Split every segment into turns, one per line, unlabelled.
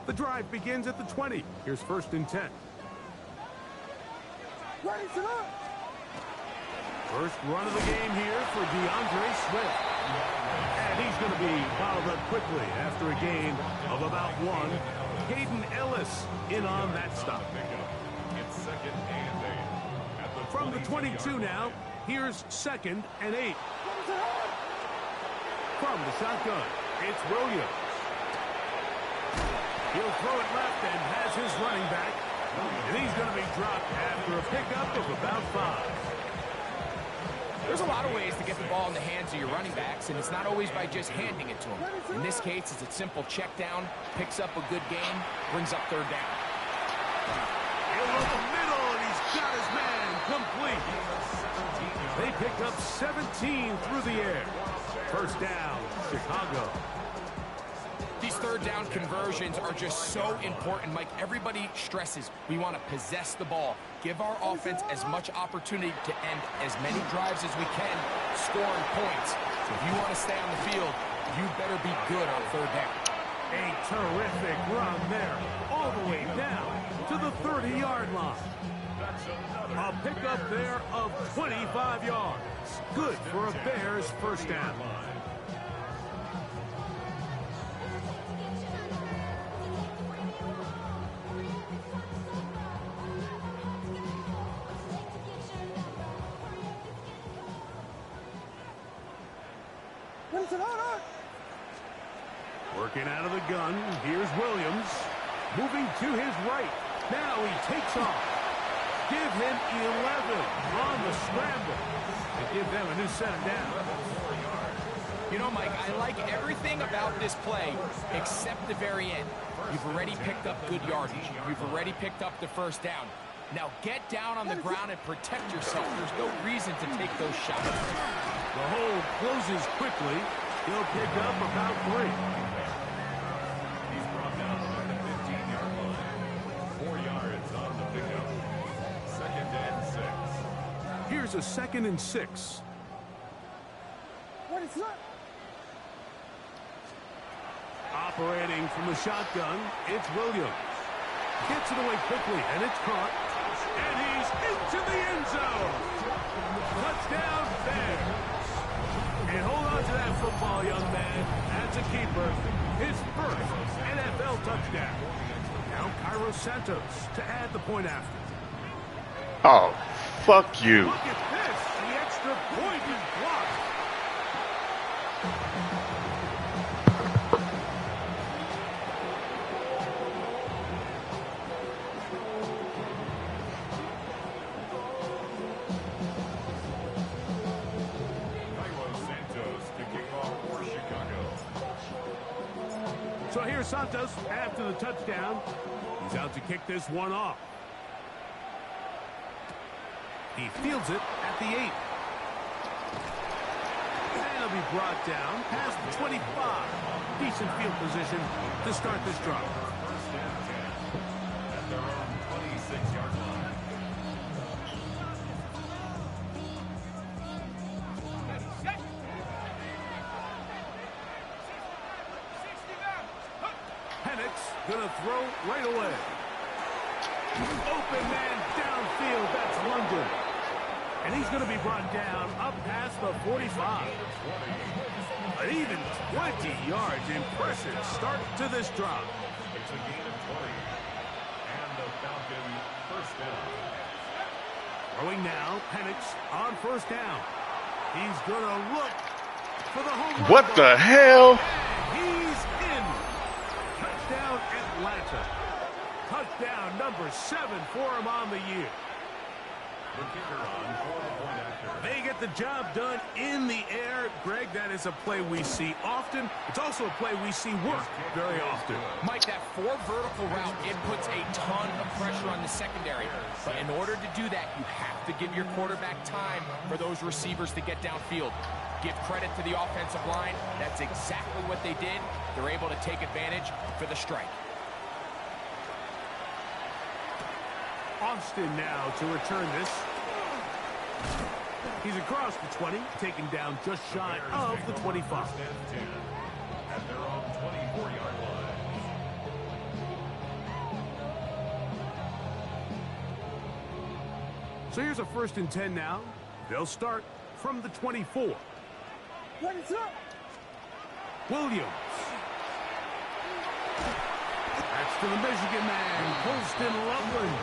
The drive begins at the 20. Here's 1st and 10. First run of the game here for DeAndre Swift. And he's going to be fouled up quickly after a gain of about 1. Hayden Ellis in on that stop.
It's 2nd and 8.
From the 22 now, here's 2nd and 8. From the shotgun, it's Williams. He'll throw it left and has his running back. And he's going to be dropped after a pickup of about 5.
There's a lot of ways to get the ball in the hands of your running backs, and it's not always by just handing it to them. In this case, it's a simple check down, picks up a good gain, brings up 3rd down.
He'll run the middle, and he's got his man complete. They pick up 17 through the air. 1st down, Chicago.
These 3rd down conversions are just so important, Mike. Everybody stresses we want to possess the ball, give our offense as much opportunity to end as many drives as we can, scoring points. So if you want to stay on the field, you better be good on 3rd down.
A terrific run there, all the way down to the 30-yard line. A pickup there of 25 yards. Good for a Bears 1st down. Working out of the gun, here's Williams. Moving to his right. Now he takes off. Give him 11 on the scramble. And give them a new set of downs.
You know, Mike, I like everything about this play except the very end. You've already picked up good yardage. You've already picked up the 1st down. Now get down on the ground and protect yourself. There's no reason to take those shots.
The hole closes quickly. He'll pick up about 3.
He's brought down at the 15-yard line. 4 yards on the pickup. 2nd and 6.
Here's a 2nd and 6.
What is that?
Operating from the shotgun, it's Williams. Gets it away quickly, and it's caught. And he's into the end zone. Touchdown, Bears. And hold on to that football, young man. That's a keeper. His 1st NFL touchdown. Now Cairo Santos to add the point after.
Oh, fuck you.
Look at this. The extra point is blocked. So here's Santos after the touchdown. He's out to kick this one off. He fields it at the 8. And he'll be brought down past the 25. Decent field position to start this drive.
1st and 10 at their own 26-yard line.
Gonna throw right away. Open man downfield. That's London. And he's gonna be brought down up past the 45. An even 20 yards. Impressive start to this drive.
It's a gain of 20. And the Falcon 1st down.
Throwing now. Penix on 1st down. He's gonna look for the home run.
What the hell?
He's in. Touchdown Atlanta. Touchdown number 7 for him on the year.
The kicker on for the point after.
They get the job done in the air. Greg, that is a play we see often. It's also a play we see work very often.
Mike, that 4 vertical route, it puts a ton of pressure on the secondary. But in order to do that, you have to give your quarterback time for those receivers to get downfield. Give credit to the offensive line. That's exactly what they did. They're able to take advantage for the strike.
Austin now to return this. He's across the 20, taken down just shy of the 25.
At their own 24-yard line.
So here's a 1st and 10 now. They'll start from the 24. Williams. That's to the Michigan man, Colston Loveland.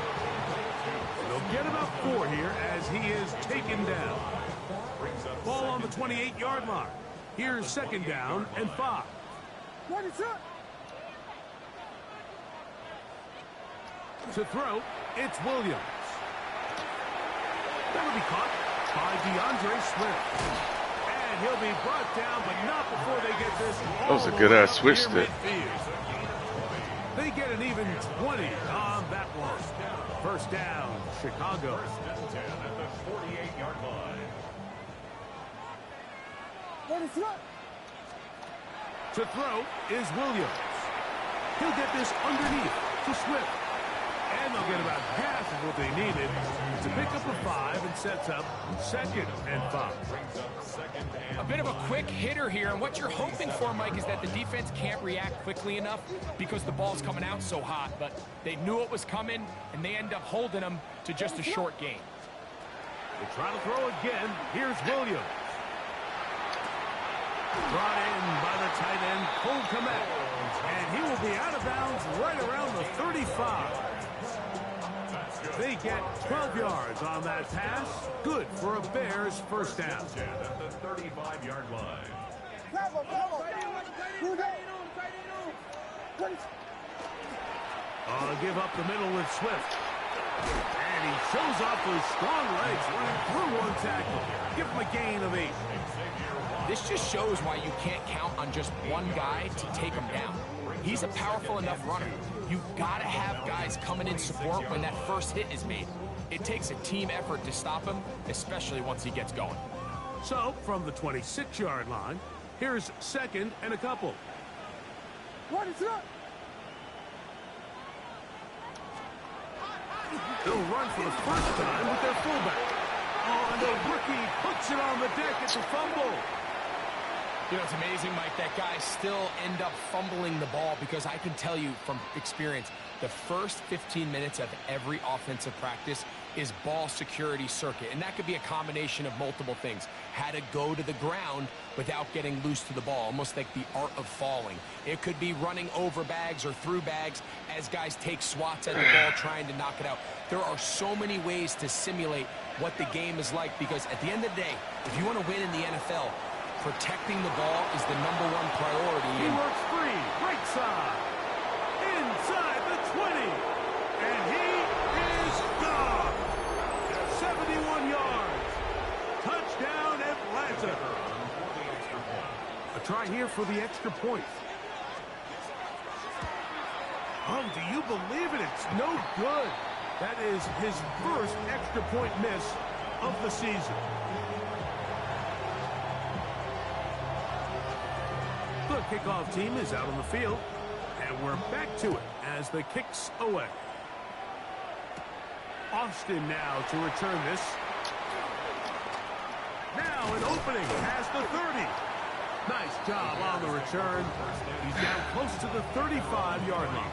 They'll get about 4 here as he is taken down. Ball on the 28-yard line. Here's 2nd down and 5. To throw, it's Williams. That'll be caught by DeAndre Swift. And he'll be brought down, but not before they get this.
That was a good switch there.
They get an even 20 on that one. 1st down, Chicago.
1st and 10 at the 48-yard line.
To throw is Williams. He'll get this underneath to Swift. And they'll get about half of what they needed to pick up a 5 and sets up 2nd and 5.
A bit of a quick hitter here, and what you're hoping for, Mike, is that the defense can't react quickly enough because the ball's coming out so hot, but they knew it was coming, and they end up holding them to just a short gain.
They try to throw again. Here's Williams. Brought in by the tight end, Cole Kmet. And he will be out of bounds right around the 35. They get 12 yards on that pass. Good for a Bears 1st down.
At the 35-yard line.
Give up the middle with Swift. And he shows off his strong legs running through 1 tackle. Give him a gain of 8.
This just shows why you can't count on just one guy to take him down. He's a powerful enough runner. You've got to have guys coming in support when that first hit is made. It takes a team effort to stop him, especially once he gets going.
So, from the 26-yard line, here's 2nd and a couple. They'll run for the 1st time with their fullback. Oh, and the rookie puts it on the deck. It's a fumble.
You know, it's amazing, Mike, that guys still end up fumbling the ball because I can tell you from experience, the first 15 minutes of every offensive practice is ball security circuit. And that could be a combination of multiple things. How to go to the ground without getting loose to the ball, almost like the art of falling. It could be running over bags or through bags as guys take swats at the ball trying to knock it out. There are so many ways to simulate what the game is like because at the end of the day, if you want to win in the NFL, protecting the ball is the #1 priority.
He works free, right side, inside the 20, and he is gone. 71 yards. Touchdown, Atlanta. A try here for the extra point. Oh, do you believe it? It's no good. That is his first extra point miss of the season. The kickoff team is out on the field, and we're back to it as the kick's away. Austin now to return this. Now an opening past the 30. Nice job on the return. He's down close to the 35-yard line.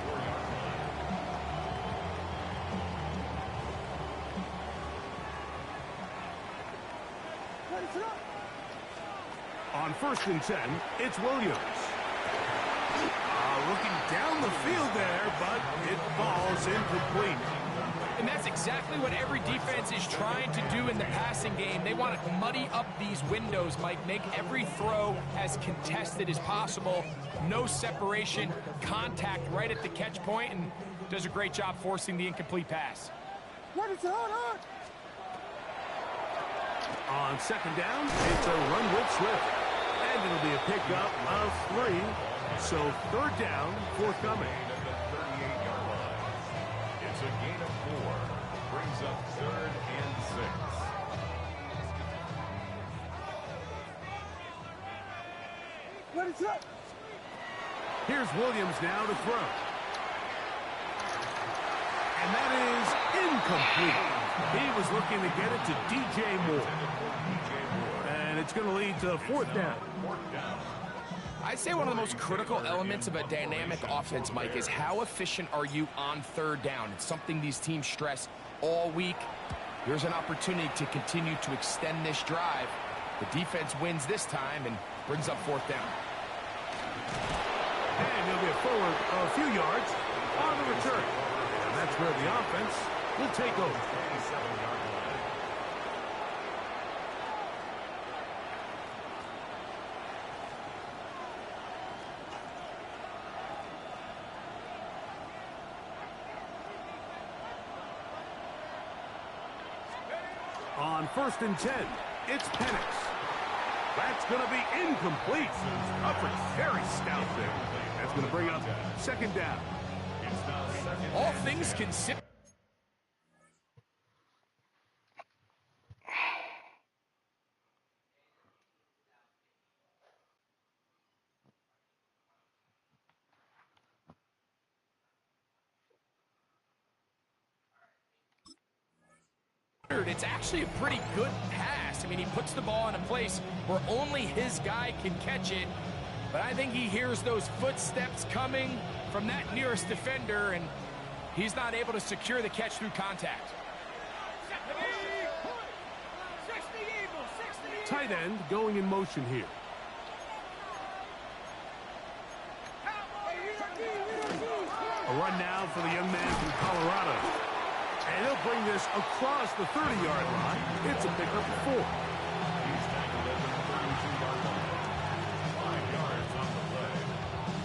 On 1st and 10, it's Williams. Looking down the field there, but it falls incomplete.
And that's exactly what every defense is trying to do in the passing game. They want to muddy up these windows, Mike, make every throw as contested as possible. No separation, contact right at the catch point, and does a great job forcing the incomplete pass.
On 2nd down, it's a run with Swift. And it'll be a pickup of 3. So 3rd down forthcoming.
At the 38-yard line. It's a gain of 4. Brings up 3rd and 6.
Here's Williams now to throw. And that is incomplete. He was looking to get it to DJ Moore. And it's going to lead to 4th down.
I'd say one of the most critical elements of a dynamic offense, Mike, is how efficient are you on 3rd down. It's something these teams stress all week. Here's an opportunity to continue to extend this drive. The defense wins this time and brings up fourth down.
And he'll get forward a few yards on the return. And that's where the offense will take over. On 1st and 10, it's Penix. That's going to be incomplete. Coverage very stout there. That's going to bring up second down.
All things considered. It's actually a pretty good pass. I mean, he puts the ball in a place where only his guy can catch it. But I think he hears those footsteps coming from that nearest defender, and he's not able to secure the catch through contact.
Tight end going in motion here. A run now for the young man from Colorado. And he'll bring this across the 30-yard line. It's a pickup of 4.
He's tackled at the 32-yard line. 5 yards on the play.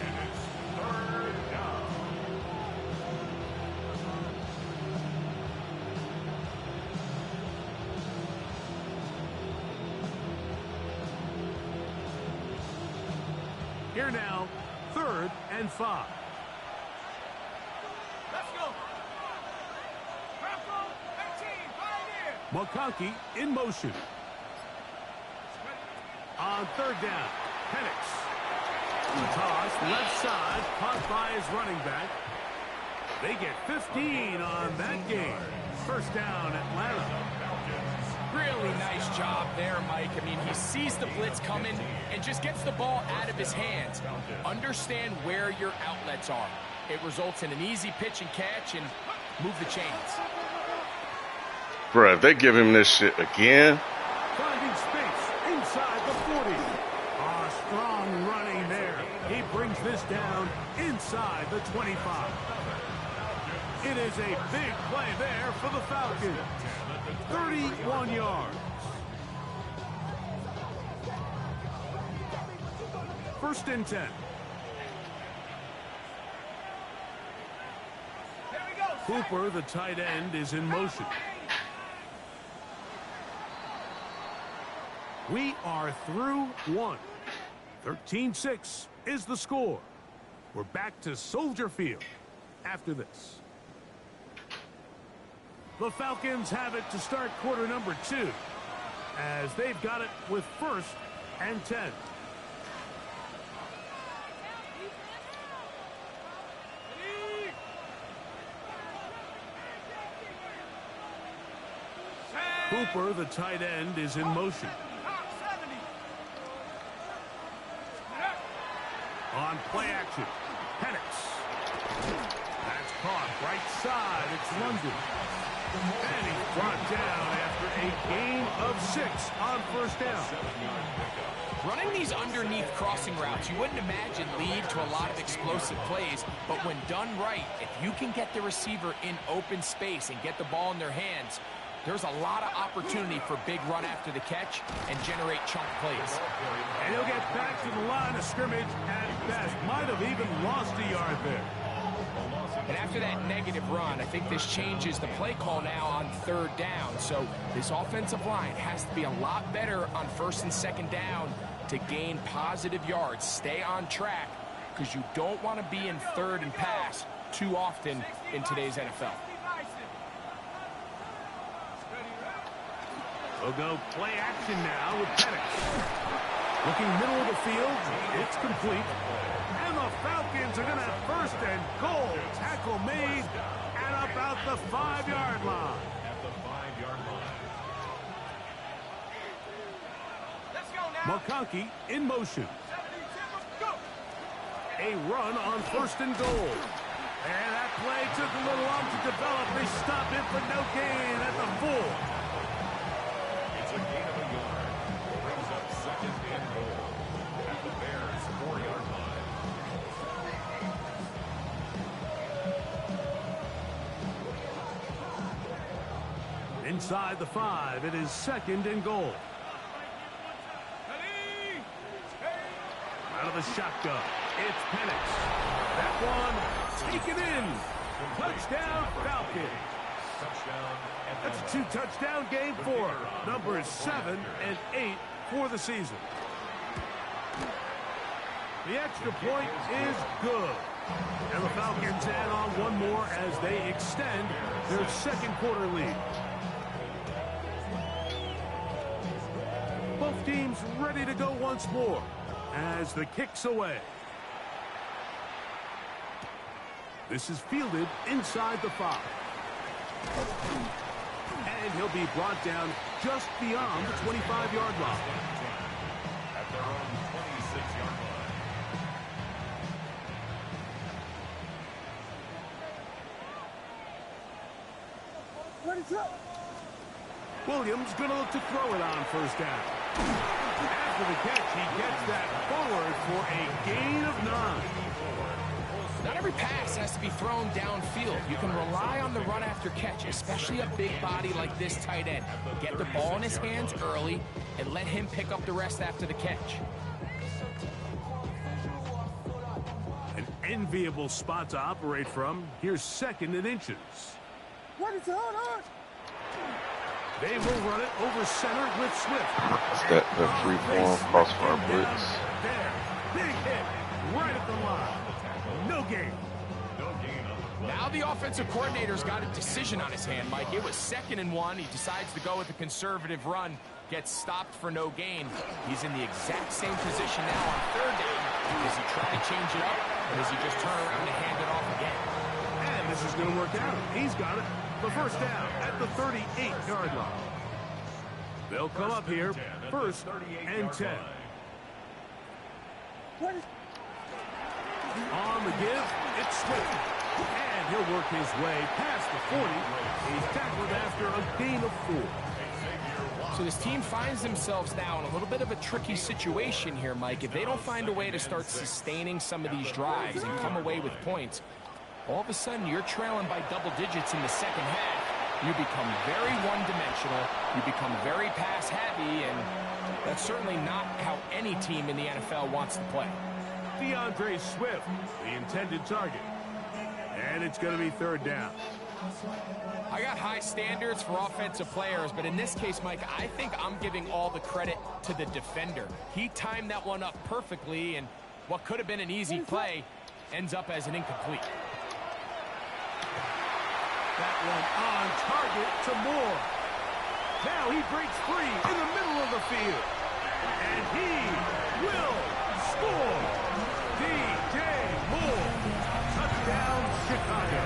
And it's third down.
Here now, 3rd and 5. McConkey in motion. On 3rd down, Penix. Toss left side, caught by his running back. They get 15 on that game. 1st down, Atlanta.
Really nice job there, Mike. I mean, he sees the blitz coming and just gets the ball out of his hands. Understand where your outlets are. It results in an easy pitch and catch and move the chains.
Bruh, if they give him this shit again.
Finding space inside the 40. Strong running there. He brings this down inside the 25. It is a big play there for the Falcons. 31 yards. 1st and 10. Cooper, the tight end, is in motion. We are through 1. 13-6 is the score. We're back to Soldier Field after this. The Falcons have it to start quarter number 2 as they've got it with 1st and 10. Cooper, the tight end, is in motion. On play action, Penix. That's caught right side. It's London. And he's brought down after a gain of 6 on 1st down.
Running these underneath crossing routes, you wouldn't imagine lead to a lot of explosive plays, but when done right, if you can get the receiver in open space and get the ball in their hands, there's a lot of opportunity for big run after the catch and generate chunk plays.
And he'll get back to the line of scrimmage at best. Might have even lost a yard there.
And after that negative run, I think this changes the play call now on 3rd down. So this offensive line has to be a lot better on 1st and 2nd down to gain positive yards. Stay on track because you don't want to be in 3rd and pass too often in today's NFL.
We'll go play action now with Penix. Looking middle of the field, it's complete. And the Falcons are going to have 1st and goal. Tackle made and about the 5-yard line.
At the 5-yard line.
McConkey in motion. A run on 1st and goal. And that play took a little long to develop. They stop it for no gain at the 4.
It's a gain of a yard. Brings up second and goal at the Bears' 4-yard line.
Inside the 5, it is second and goal. Out of the shotgun, it's Penix. That one, taken in. Touchdown, Falcons.
Touchdown.
That's a 2-touchdown game for numbers 7 and 8 for the season. The extra point is good. And the Falcons add on one more as they extend their second quarter lead. Both teams ready to go once more as the kick's away. This is fielded inside the 5. And he'll be brought down just beyond the 25-yard line.
At their own 26-yard line.
What is up? Williams going to look to throw it on first down. After the catch, he gets that forward for a gain of 9.
Not every pass has to be thrown downfield. You can rely on the run after catch, especially a big body like this tight end. Get the ball in his hands early and let him pick up the rest after the catch.
An enviable spot to operate from. Here's second and inches. What is going on? They will run it over center with Swift.
It's the free form crossfire blitz.
There. Big hit. Right at the line. No gain.
Now the offensive coordinator's got a decision on his hand, Mike. It was 2nd and 1. He decides to go with a conservative run. Gets stopped for no gain. He's in the exact same position now on 3rd down. Does he try to change it up, or does he just turn around and hand it off again?
And this is going to work out. He's got it. The first down at the 38-yard line. They'll come up here, 1st and 10. On the give, it's Swift. And he'll work his way past the 40. He's tackled after a gain of 4.
So this team finds themselves now in a little bit of a tricky situation here, Mike. If they don't find a way to start sustaining some of these drives and come away with points, all of a sudden you're trailing by double digits in the second half. You become very one-dimensional. You become very pass-heavy, and that's certainly not how any team in the NFL wants to play.
DeAndre Swift, the intended target. And it's going to be 3rd down.
I got high standards for offensive players, but in this case, Mike, I think I'm giving all the credit to the defender. He timed that one up perfectly, and what could have been an easy play ends up as an incomplete.
That one on target to Moore. Now he breaks free in the middle of the field. And he will score. DJ Moore. Touchdown, Chicago.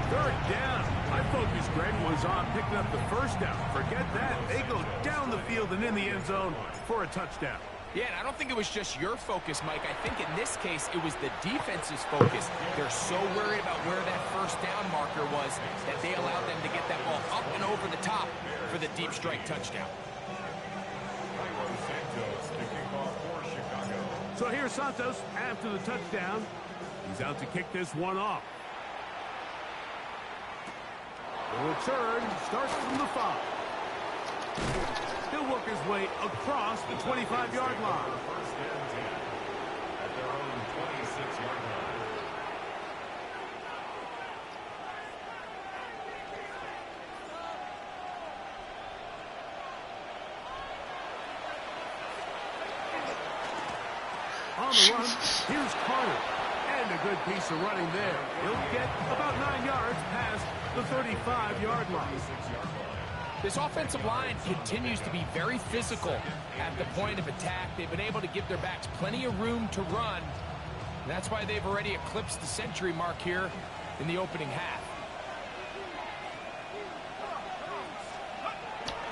3rd down. My focus, Greg, was on picking up the first down. Forget that. They go down the field and in the end zone for a touchdown.
Yeah, and I don't think it was just your focus, Mike. I think in this case, it was the defense's focus. They're so worried about where that first down marker was that they allowed them to get that ball up and over the top for the deep strike touchdown.
So here's Santos after the touchdown. He's out to kick this one off. The return starts from the 5. He'll work his way across the 25-yard line.
1st and 10 at their own 26-yard line.
On the run, here's Carter. And a good piece of running there. He'll get about 9 yards past the 35-yard line.
This offensive line continues to be very physical at the point of attack. They've been able to give their backs plenty of room to run. And that's why they've already eclipsed the century mark here in the opening half.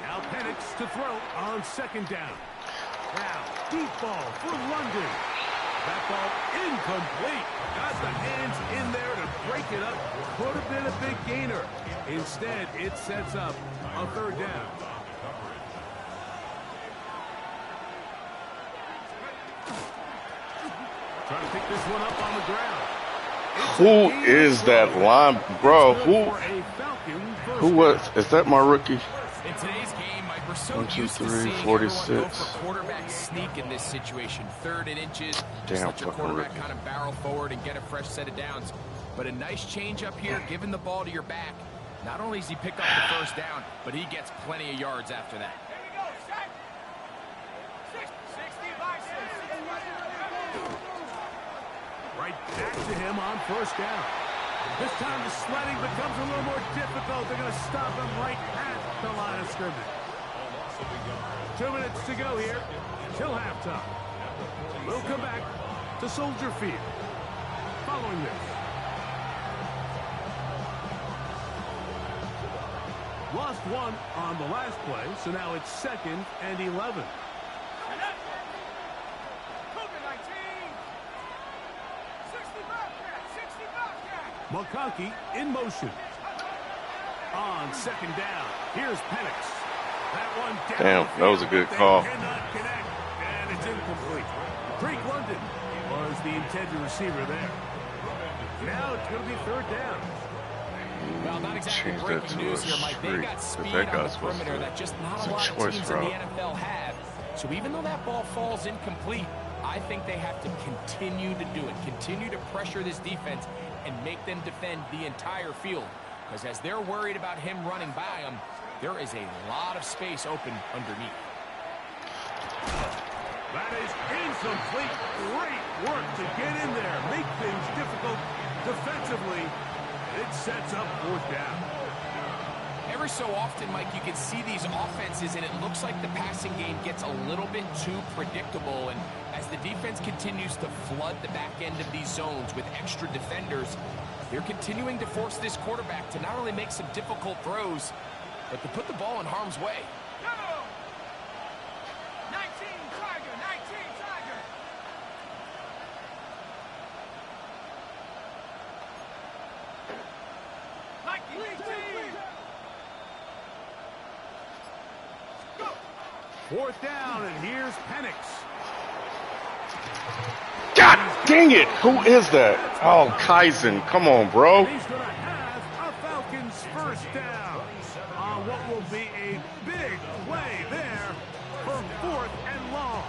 Now Penix to throw on 2nd down. Now, deep ball for London. That ball incomplete. Got the hands in there to break it up. Could have been a big gainer. Instead, it sets up a third down. Trying to pick this one up on the ground.
Who is that line, bro? Who was? Is that my rookie?
In today's game, Mike, we're so
1, 2,
used to
3,
seeing
46.
everyone go for quarterback sneak in this situation. 3rd and inches, just
Damn,
let your quarterback
rookie.
kind of barrel forward and get a fresh set of downs. But a nice change up here, giving the ball to your back. Not only does he pick up the first down, but he gets plenty of yards after that.
Right back to him on first down. This time the sledding becomes a little more difficult. They're going to stop him right at the line of scrimmage. 2 minutes to go here till halftime. We'll come back to Soldier Field following this. Lost one on the last play, so now it's 2nd and 11. McConkey in motion. On 2nd down, here's Penix. That one down.
Damn, that was a good call.
Cannot connect, and it's incomplete. Drake London was the intended receiver there. Now it's going to be 3rd down.
Well, not exactly
Change that
breaking
to
news
a
here, Mike. They
streak,
got
but
speed
that
on
guy's
the
supposed
perimeter
to-
that just not
it's
a
a
lot of
choice
teams in the
route.
NFL have. So even though that ball falls incomplete, I think they have to continue to do it. Continue to pressure this defense and make them defend the entire field. Because as they're worried about him running by them, there is a lot of space open underneath.
That is incomplete. Great work to get in there. Make things difficult defensively. It sets up 4th down.
Every so often, Mike, you can see these offenses, and it looks like the passing game gets a little bit too predictable. And as the defense continues to flood the back end of these zones with extra defenders, they're continuing to force this quarterback to not only make some difficult throws, but to put the ball in harm's way.
19 Tiger.
Go. 4th down, and here's Penix.
God dang it! Who is that? Oh, Kaizen. Come on, bro.
He's going to have a Falcons 1st down on what will be a big play there for 4th and long.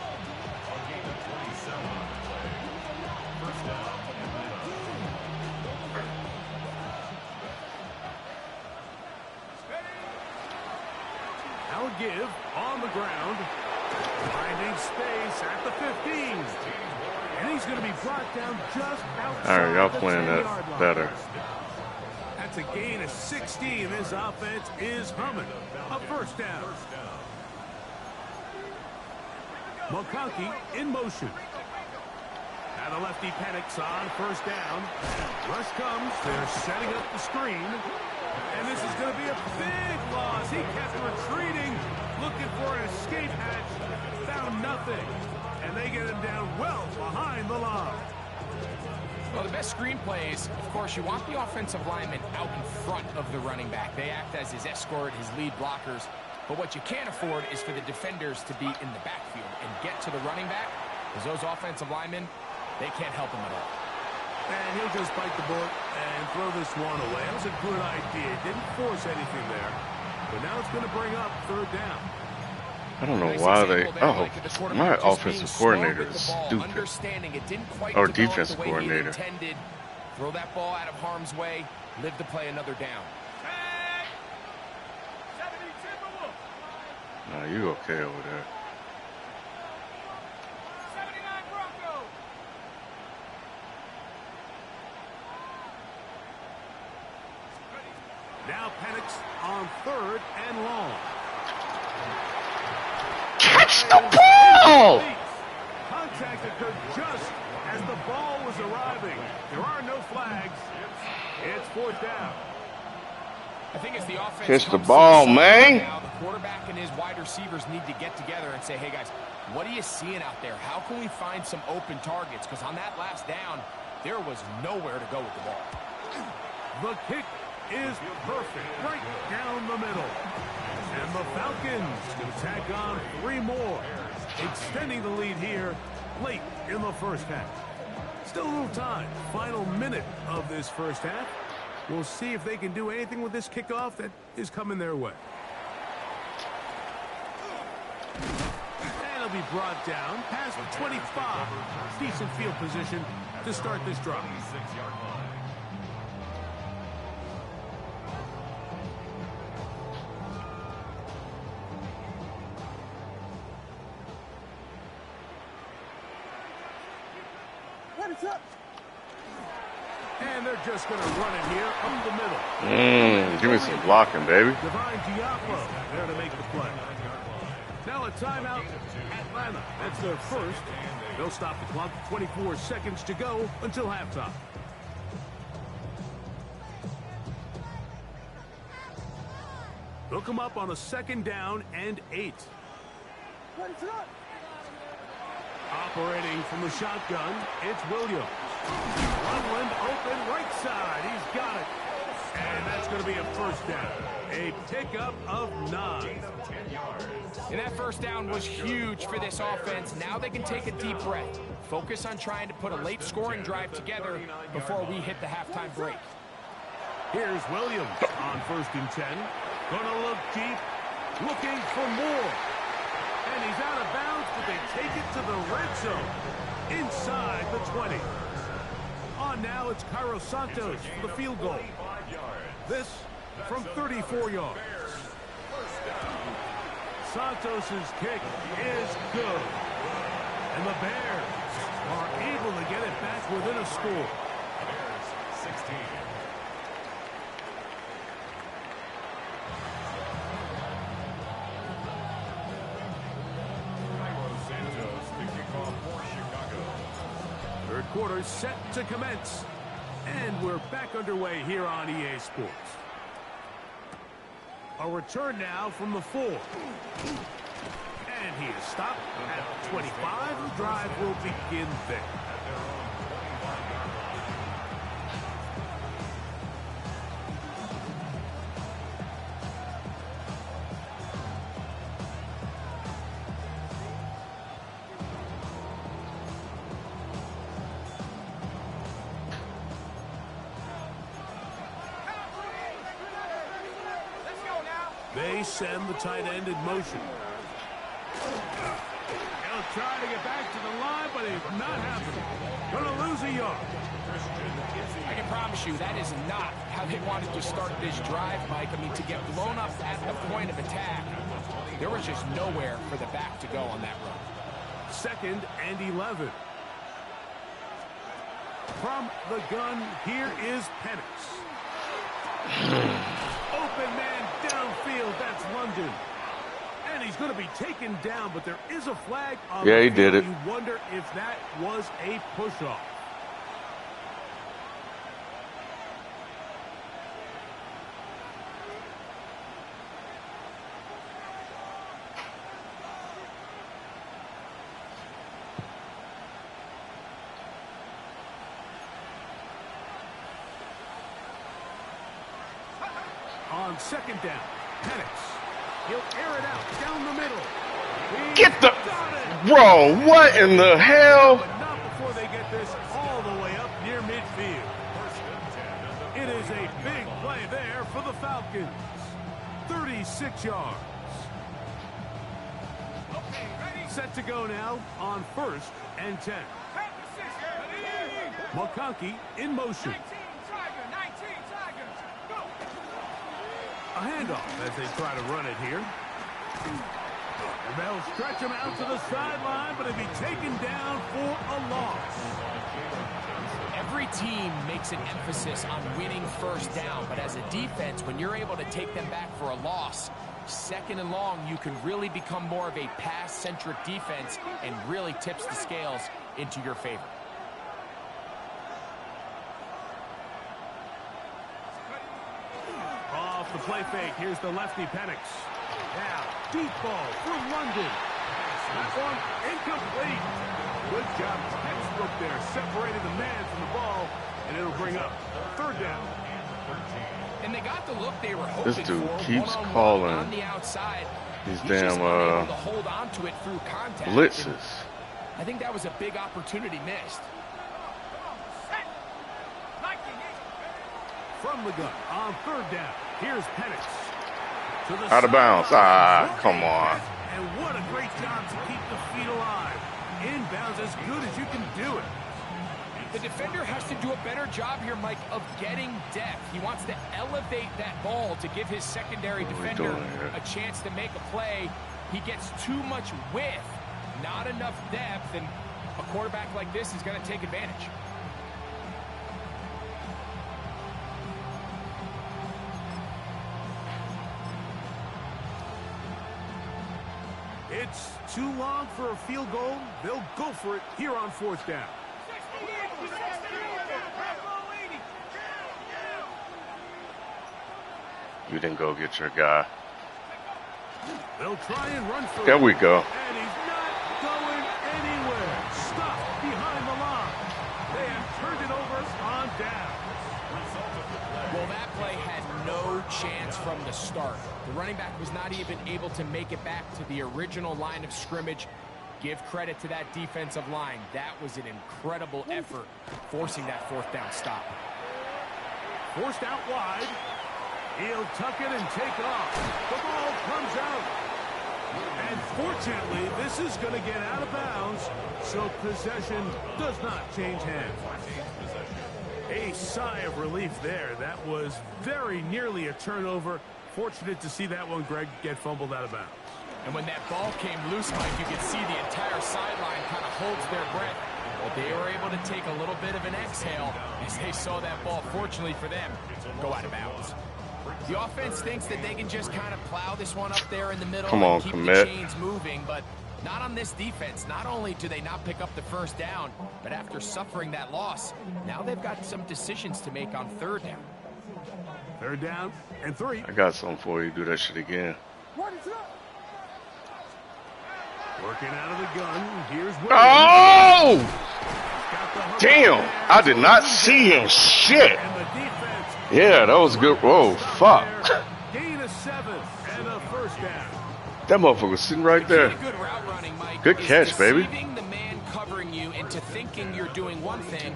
Now a give on the ground, finding space at the 15. And he's going to be brought down just outside.
All right, y'all
the
playing
10-yard
that
line.
better.
That's a gain of 16. This offense is humming. A 1st down. McConkey in motion. And the lefty Penix on 1st down. Rush comes. They're setting up the screen. And this is going to be a big loss. He kept retreating, looking for an escape hatch. Found nothing. And they get him down well behind the line.
Well, the best screen plays, of course, you want the offensive lineman out in front of the running back. They act as his escort, his lead blockers. But what you can't afford is for the defenders to be in the backfield and get to the running back, because those offensive linemen, they can't help him at all.
And he'll just bite the bullet and throw this one away. That was a good idea. Didn't force anything there. But now it's going to bring up 3rd down.
I don't know
Nice
why
example
they.
there,
Oh,
Mike, of the
my
quarterback just
offensive
being slow
coordinator
with
is
the ball,
stupid.
understanding it didn't quite
Or
develop
defensive
the way he
coordinator.
intended. Throw that ball out of harm's way, live to play another down.
Nah, you okay over there?
79 Bronco.
Now Penix on 3rd and long.
Catch the ball!
Contact occurred just as the ball was arriving. There are no flags. It's 4th down.
I think as the offense
Catch the
comes
ball,
to the
man.
now, the quarterback and his wide receivers need to get together and say, hey, guys, what are you seeing out there? How can we find some open targets? Because on that last down, there was nowhere to go with the ball.
The kick is perfect, right down the middle. And the Falcons can tack on 3 more, extending the lead here late in the first half. Still a little time. Final minute of this first half. We'll see if they can do anything with this kickoff that is coming their way. And it'll be brought down past the 25. Decent field position to start this drive.
6-yard line.
And they're just going to run it here up the middle.
Give me some blocking, baby.
Divine Diablo there to make the play. Now a timeout, Atlanta. That's their first. They'll stop the clock. 24 seconds to go until halftime. They'll come up on a 2nd down and 8. Operating from the shotgun, it's Williams. Loveland open right side. He's got it. And that's going to be a first down. A pickup of 9.
And that first down was huge for this offense. Now they can take a deep breath. Focus on trying to put a late scoring drive together before we hit the halftime break.
Here's Williams on 1st and 10. Gonna look deep, looking for more. And he's out of bounds, but they take it to the red zone. Inside the 20. On now, it's Cairo Santos for the field goal. This from 34 yards. Santos' kick is good. And the Bears are able to get it back within a score.
Bears 16.
Third quarter set to commence. And we're back underway here on EA Sports. A return now from the 4. And he is stopped at 25. The drive will begin there. They send the tight end in motion. He'll try to get back to the line, but it's not happening. Gonna lose a yard.
I can promise you that is not how they wanted to start this drive, Mike. I mean, to get blown up at the point of attack, there was just nowhere for the back to go on that run.
2nd and 11. From the gun, here is Penix. Open man downfield, that's London. And he's going to be taken down, but there is a flag on
Yeah,
the
he did
field.
it.
You wonder if that was a push-off. On 2nd down, Penix. He'll air it out down the middle.
Get the... Bro, what in the hell?
But not before they get this all the way up near midfield. It is a big play there for the Falcons. 36 yards. Set to go now on 1st and 10. McConkey in motion.
19 Tigers, go!
A handoff as they try to run it here. And they'll stretch him out to the sideline, but he'll be taken down for a loss.
Every team makes an emphasis on winning first down, but as a defense, when you're able to take them back for a loss, 2nd and long, you can really become more of a pass-centric defense and really tips the scales into your favor.
the play fake. Here's the lefty Penix. Now, deep ball for London. That one incomplete. Good job, textbook there, separating the man from the ball, and it'll bring up third down.
And they got the look they were hoping
This dude
for.
keeps
One-on-one
calling
on the outside.
these
He's just
damn
unable to hold on to it through contact.
blitzes.
I think that was a big opportunity missed.
From the gun on third down. Here's Penix.
Out of bounds. Ah, come on.
And what a great job to keep the feet alive. Inbounds as good as you can do it.
The defender has to do a better job here, Mike, of getting depth. He wants to elevate that ball to give his secondary defender a chance to make a play. He gets too much width, not enough depth, and a quarterback like this is going to take advantage.
It's too long for a field goal. They'll go for it here on fourth down.
You didn't go get your guy.
They'll try and run for
There
it.
we go.
And he's not going anywhere. Stopped behind the line. They have turned it over on down.
Well, that play had no chance from the start. The running back was not even able to make it back to the original line of scrimmage. Give credit to that defensive line. That was an incredible effort, forcing that fourth down stop.
Forced out wide. He'll tuck it and take off. The ball comes out. And fortunately, this is going to get out of bounds, so possession does not change hands. A sigh of relief there. That was very nearly a turnover. Fortunate to see that one, Greg, get fumbled out of bounds.
And when that ball came loose, Mike, you could see the entire sideline kind of holds their breath. But they were able to take a little bit of an exhale as they saw that ball, fortunately for them, go out of bounds. The offense thinks that they can just kind of plow this one up there in the middle and keep the chains moving, but not on this defense. Not only do they not pick up the first down, but after suffering that loss, now they've got some decisions to make on third down.
Third down and 3.
I got something for you. Do that shit again.
Working out of the gun. Here's Williams.
Oh! Damn! I did not see him. Shit!
And the defense.
Yeah, that was good. Whoa, fuck.
Gain of 7 and a first down.
That motherfucker was sitting right there.
Good route running, Mike.
Good catch, baby.
Deceiving the man covering you into thinking you're doing one thing,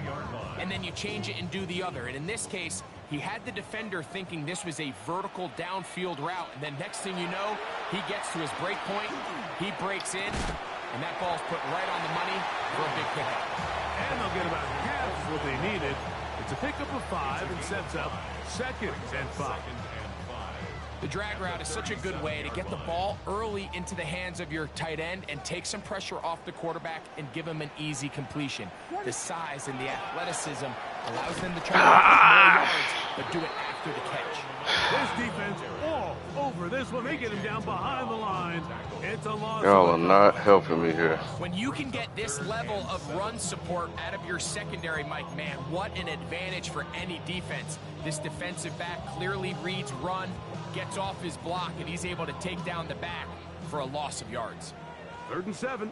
and then you change it and do the other. And in this case, he had the defender thinking this was a vertical downfield route, and then next thing you know, he gets to his break point, he breaks in, and that ball's put right on the money for a big pickup.
And they'll get about half of what they needed. It's a pickup of 5 and sets up 2nd and 5.
The drag route is such a good way to get the ball early into the hands of your tight end and take some pressure off the quarterback and give him an easy completion. The size and the athleticism allows them to try to get more yards, but do it after the catch.
This defense all over this one. They get him down behind the line. It's a loss.
Y'all are not helping me here.
When you can get this level of run support out of your secondary, Mike, man, what an advantage for any defense. This defensive back clearly reads run, gets off his block, and he's able to take down the back for a loss of yards.
3rd and 7.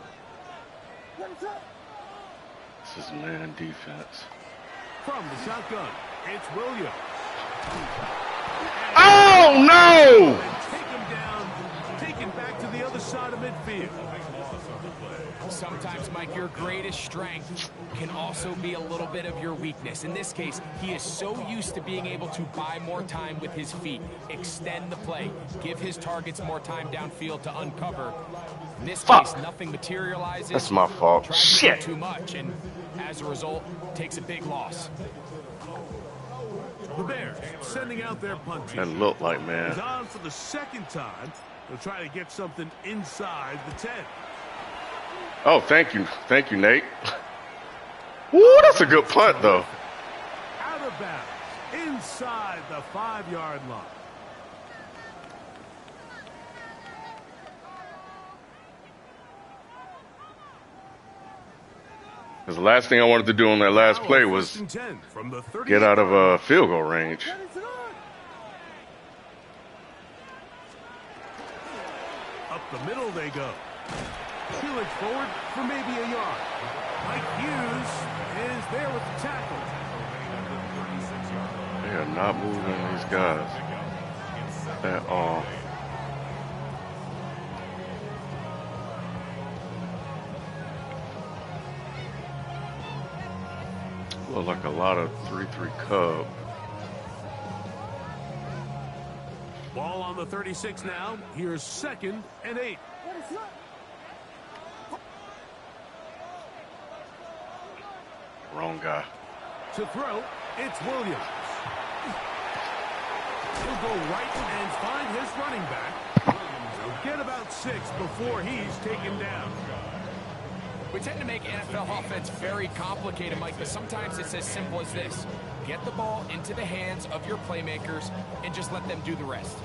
This is man defense.
From the shotgun, it's Williams.
Oh, no!
Take him down, taken back to the other side of midfield.
Sometimes, Mike, your greatest strength can also be a little bit of your weakness. In this case, he is so used to being able to buy more time with his feet, extend the play, give his targets more time downfield to uncover. In this case, nothing materializes.
That's my fault.
Tries to
Shit.
do too much, and as a result, takes a big loss.
The Bears sending out their punt team.
That looked like, man.
He's on for the 2nd time. They'll try to get something inside the 10.
Oh, thank you. Thank you, Nate. Woo, that's a good punt, though.
Out of bounds, inside the 5-yard line.
Because the last thing I wanted to do on that last play was
From the 30
get out of field goal range.
the middle they go. Peel it forward for maybe a yard. Mike Hughes is there with the tackle.
They are not moving these guys at all. Look like a lot of 3-3 Cub.
Ball on the 36 now. Here's 2nd and 8.
Wrong guy.
To throw, it's Williams. He'll go right and find his running back. He'll get about 6 before he's taken down.
We tend to make NFL offense very complicated, Mike, but sometimes it's as simple as this. Get the ball into the hands of your playmakers and just let them do the rest.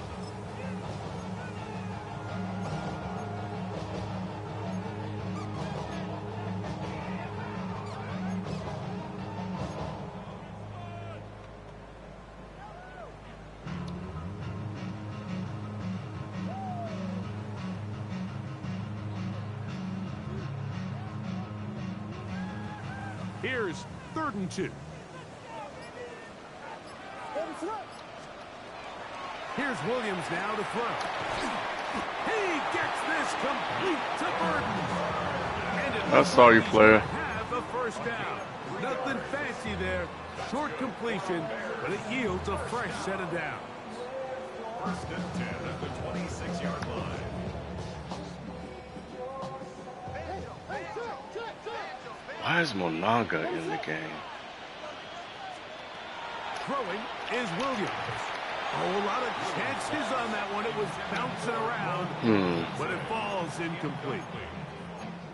Here's 3rd and 2. Here's Williams now to throw. He gets this complete to Burton. And it
I saw you, player.
have a first down. Nothing fancy there. Short completion, but it yields a fresh set of downs.
1st and 10 at the 26-yard line.
Why is Monanga in the game?
Throwing is Williams. Oh, a lot of chances on that one. It was bouncing around, but it falls incomplete.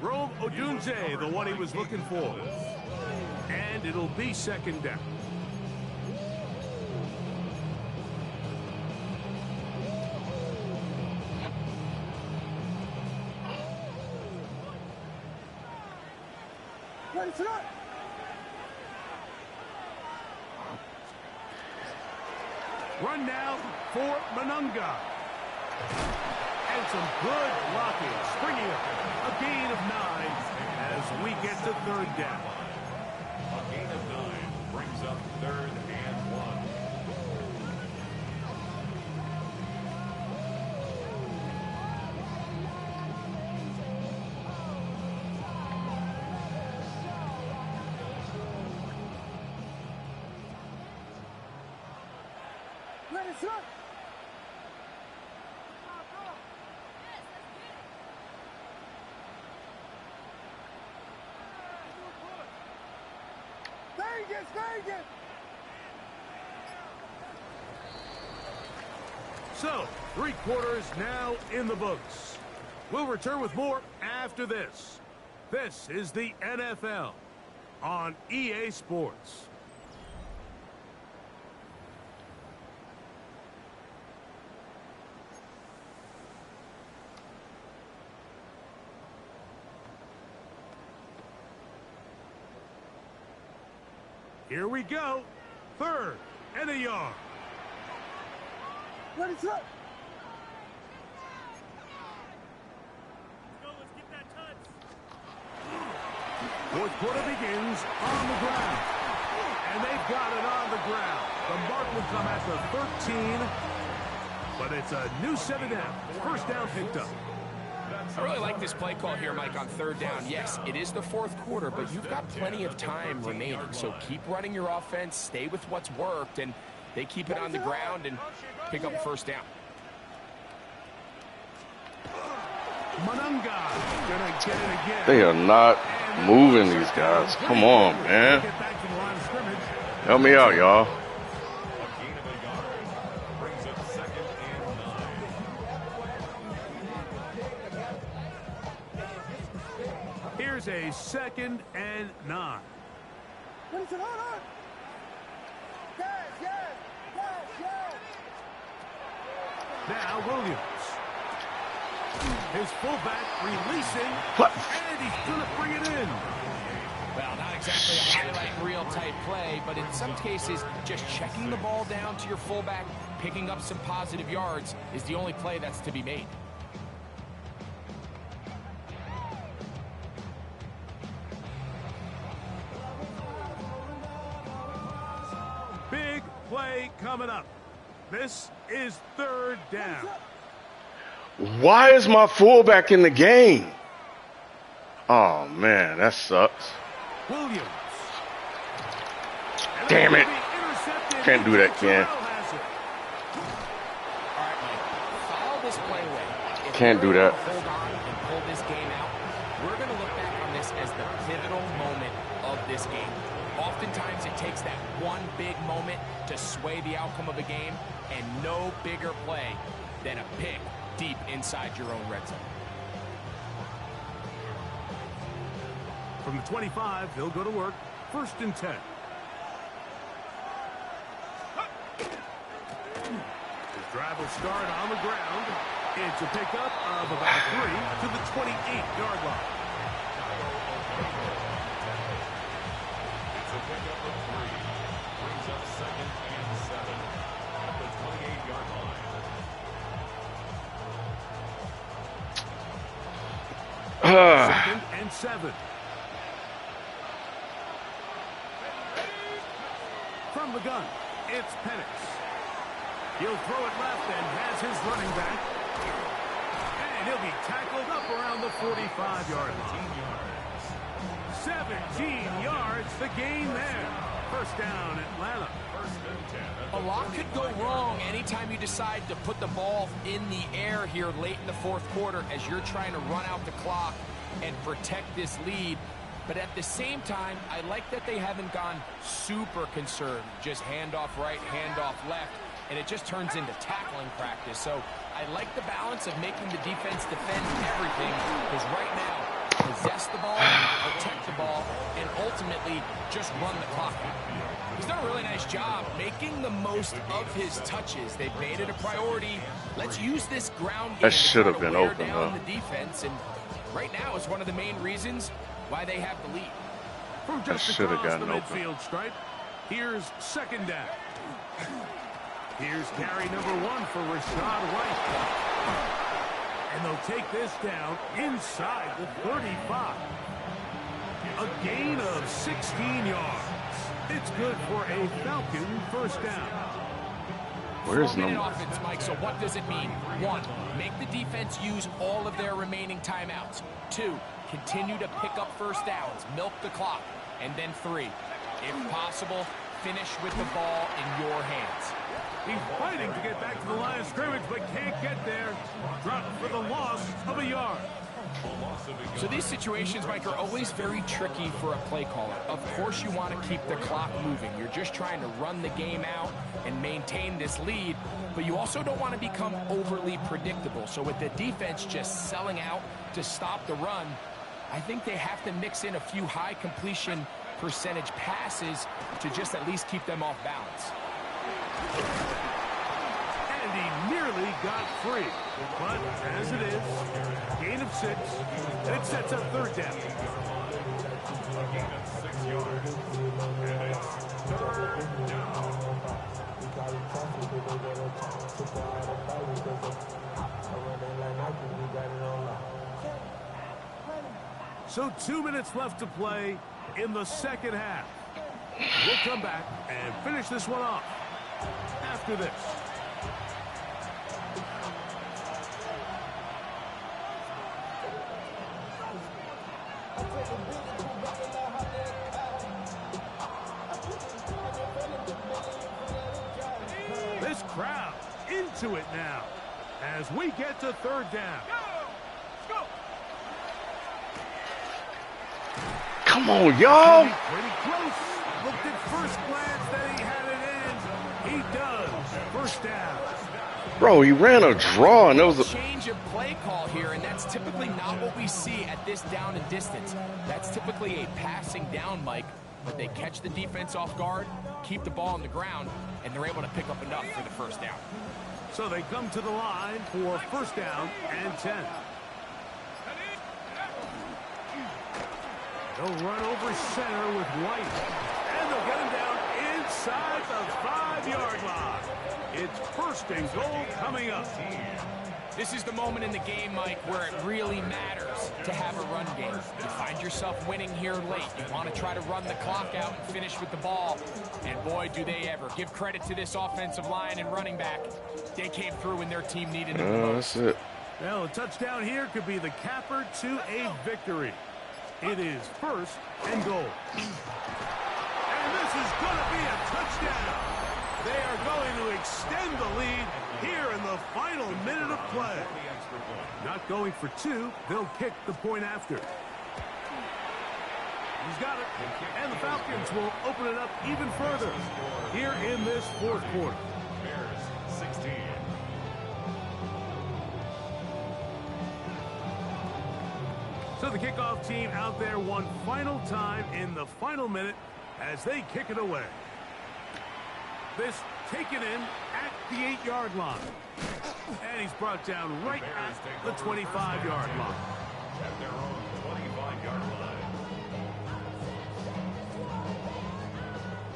Rome Odunze, the one he was looking for. And it'll be 2nd down. Run now for Monanga. And some good blocking. Springing up. A gain of 9 as we get to 3rd down.
A gain of 9 brings up 3rd and 1.
So, 3 quarters now in the books. We'll return with more after this. This is the NFL on EA Sports. Here we go. 3rd and a yard.
Ready, set.
Fourth quarter begins on the ground. And they've got it on the ground. The mark will come at the 13. But it's a new 7 down. First down picked up.
I really like this play call here, Mike, on 3rd down. Yes, it is the 4th quarter, but you've got plenty of time remaining. So keep running your offense, stay with what's worked, and they keep it on the ground and pick up a 1st down.
Monanga gonna get it again.
They are not moving these guys. Come on, man.
Get back to the line of scrimmage.
Help me out, y'all.
A gain of a yard brings up 2nd and 9.
Here's a 2nd and 9. Now Williams. His fullback releasing.
What?
And he's going to bring it in.
Well, not exactly a highlight reel type play, but in some cases, just checking the ball down to your fullback, picking up some positive yards is the only play that's to be made.
play coming up. This is third down.
Why is my fullback in the game? Oh, man, that sucks.
Williams.
Damn it. Can't do that, Ken.
Follow this play away.
Can't do that.
Hold on and pull this game out. We're going to look back on this as the pivotal moment of this game. Oftentimes, it takes that one big moment to sway the outcome of a game, and no bigger play than a pick deep inside your own red zone.
From the 25, he'll go to work. 1st and 10. His drive will start on the ground. It's a pickup of about 3 to the 28-yard line.
It's a pickup of 3. Brings up 2nd and 7 at the 28-yard line.
Second and 7. From the gun, it's Penix. He'll throw it left and has his running back. And he'll be tackled up around the 45-yard line. 17 yards, the gain there. 1st down, Atlanta.
A lot could go wrong anytime you decide to put the ball in the air here late in the 4th quarter as you're trying to run out the clock and protect this lead. But at the same time, I like that they haven't gone super conservative. Just handoff right, handoff left, and it just turns into tackling practice. So I like the balance of making the defense defend everything, because right now, possess the ball, protect the ball, and ultimately just run the clock out. He's done a really nice job making the most of his touches. They've made it a priority. Let's use this ground game
That should have been open,
down
huh?
the defense, and right now is one of the main reasons why they have the lead.
From just
should have
across
gotten
the
open.
midfield stripe, here's 2nd down. Here's carry number 1 for Rashad White. And they'll take this down inside the 35. A gain of 16 yards. It's good for a Falcon 1st down.
Where's
4-minute
number?
offense, Mike, so what does it mean? 1, make the defense use all of their remaining timeouts. 2, continue to pick up 1st downs, milk the clock. And then 3, if possible, finish with the ball in your hands.
He's fighting to get back to the line of scrimmage, but can't get there. Dropped for the loss of a yard.
So these situations, Mike, are always very tricky for a play caller. Of course you want to keep the clock moving. You're just trying to run the game out and maintain this lead, but you also don't want to become overly predictable. So with the defense just selling out to stop the run, I think they have to mix in a few high completion percentage passes to just at least keep them off balance.
And he nearly got free. But as it is, gain of 6, and it sets up 3rd down.
A gain of 6 yards. And it's 3rd down.
So 2 minutes left to play in the 2nd half. We'll come back and finish this one off after this. This crowd into it now as we get to 3rd down.
Come on, y'all.
Pretty close. Looked at first glance that he had it in. He does. 1st down.
Bro, he ran a draw, and there was a...
Change of play call here, and that's typically not what we see at this down and distance. That's typically a passing down, Mike, but they catch the defense off guard, keep the ball on the ground, and they're able to pick up enough for the 1st down.
So they come to the line for 1st down and 10. They'll run over center with White. And they'll get him down inside the 5-yard line. It's 1st and goal coming up.
This is the moment in the game, Mike, where it really matters to have a run game. You find yourself winning here late. You want to try to run the clock out and finish with the ball. And boy, do they ever. Give credit to this offensive line and running back. They came through when their team needed it the most.
That's it.
Well, a touchdown here could be the capper to a victory. It is 1st and goal. And this is going to be a touchdown. They are going to extend the lead here in the final minute of play. Not going for 2. They'll kick the point after. He's got it. And the Falcons will open it up even further here in this 4th quarter.
Bears 16.
So the kickoff team out there one final time in the final minute as they kick it away. This taken in at the 8-yard line. And he's brought down right at the 25-yard line.
At their own 25-yard line.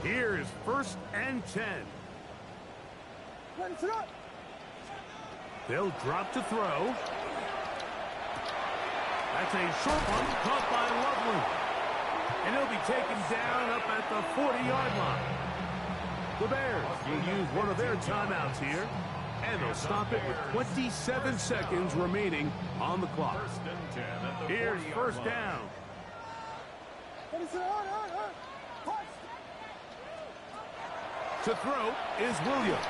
Here is 1st and 10. They'll drop to throw. That's a short one caught by Loveland. And he'll be taken down up at the 40-yard line. The Bears will use one of their timeouts here, and they'll stop it with 27 seconds remaining on the clock.
1st and 10 at the
Here's
40-yard
first
line.
down. To throw is Williams.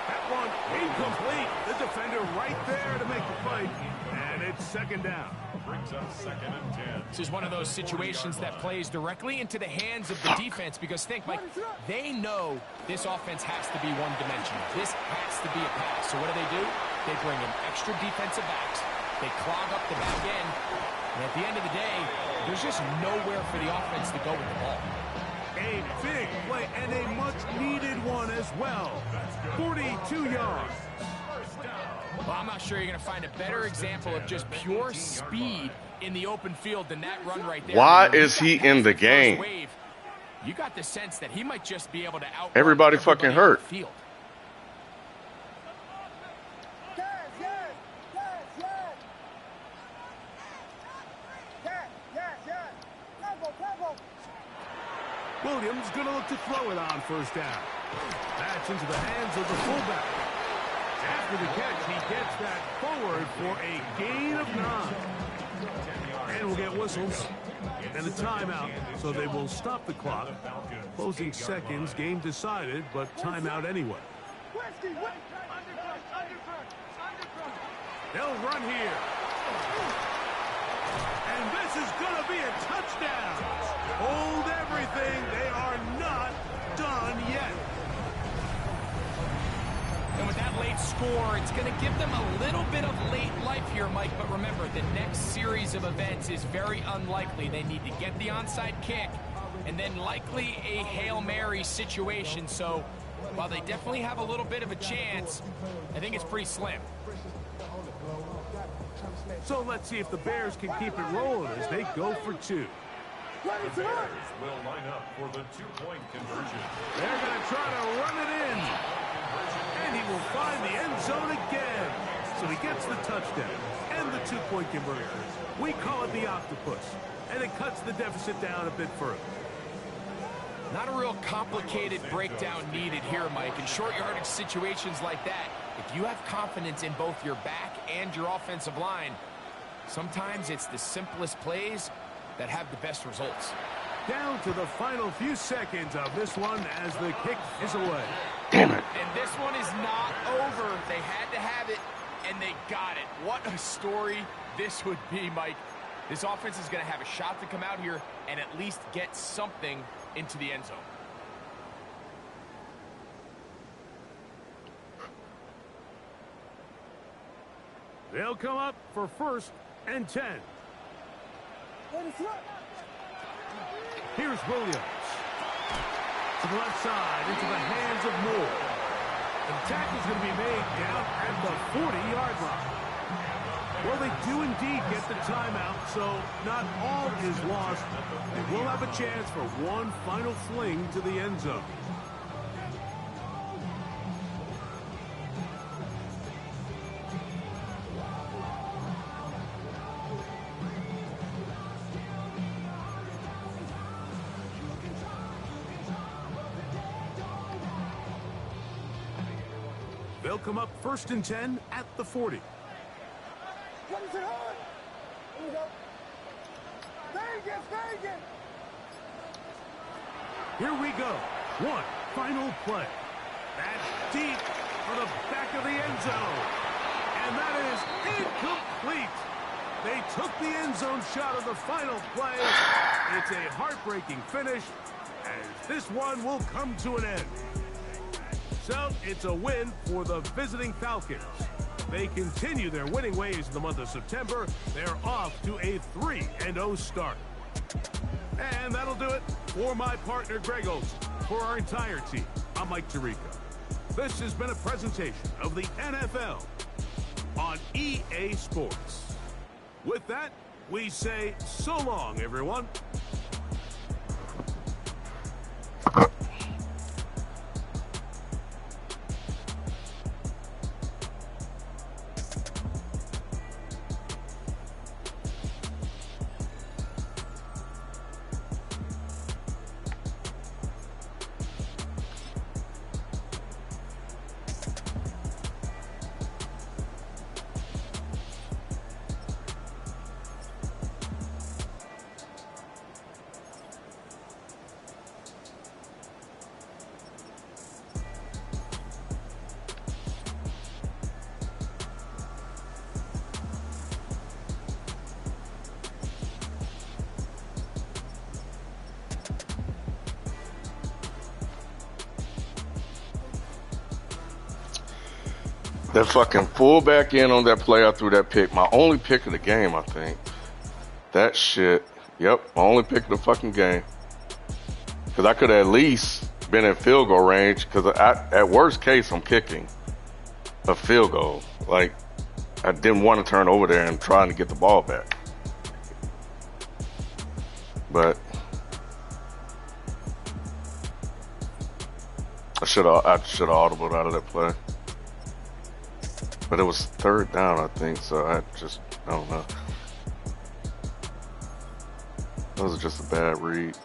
That one incomplete. The defender right there to make the fight, and it's 2nd down.
Brings up 2nd and 10.
This is one of those situations that plays directly into the hands of the defense because think, Mike, they know this offense has to be one-dimensional. This has to be a pass. So what do? They bring in extra defensive backs. They clog up the back end. And at the end of the day, there's just nowhere for the offense to go with the ball.
A big play and a much-needed one as well. 42 yards.
Well, I'm not sure you're going to find a better example of just pure speed in the open field than that run right there.
Why is he in the game?
You got the sense that he might just be able to out
Everybody fucking hurt.
Field.
Williams going to look to throw it on 1st down. That's into the hands of the fullback. After the catch, he gets that forward for a gain of 9. And we'll get whistles and a timeout, so they will stop the clock. Closing seconds, game decided, but timeout anyway. They'll run here. And this is going to be a touchdown. Hold everything. They are not done yet.
And with that late score, it's going to give them a little bit of late life here, Mike. But remember, the next series of events is very unlikely. They need to get the onside kick and then likely a Hail Mary situation. So while they definitely have a little bit of a chance, I think it's pretty slim.
So let's see if the Bears can keep it rolling as they go for 2.
The Bears will line up for the 2-point conversion.
They're going to try to run it in. And he will find the end zone again. So he gets the touchdown and the 2-point conversion. We call it the octopus. And it cuts the deficit down a bit further.
Not a real complicated breakdown needed here, Mike. In short yardage situations like that, if you have confidence in both your back and your offensive line, sometimes it's the simplest plays that have the best results.
Down to the final few seconds of this one as the kick is away.
Damn it.
And this one is not over. They had to have it, and they got it. What a story this would be, Mike. This offense is going to have a shot to come out here and at least get something into the end zone.
They'll come up for 1st and 10. Here's Williams. To the left side, into the hands of Moore. The tackle's going to be made down at the 40-yard line. Well, they do indeed get the timeout, so not all is lost. They will have a chance for one final fling to the end zone. They'll come up 1st and 10 at the 40. Here we go. One final play. That's deep for the back of the end zone. And that is incomplete. They took the end zone shot of the final play. It's a heartbreaking finish, as this one will come to an end. So it's a win for the visiting Falcons. They continue their winning ways in the month of September. They're off to a 3-0 start. And that'll do it for my partner, Greg Olson. For our entire team, I'm Mike Tirico. This has been a presentation of the NFL on EA Sports. With that, we say so long, everyone.
That fucking fullback in on that play, I threw that pick. My only pick of the game, I think. That shit. Yep, my only pick of the fucking game. Because I could have at least been in field goal range. Because at worst case, I'm kicking a field goal. Like, I didn't want to turn over there and trying to get the ball back. But I should have audibled out of that play. But it was 3rd down, I think, so I don't know. That was just a bad read.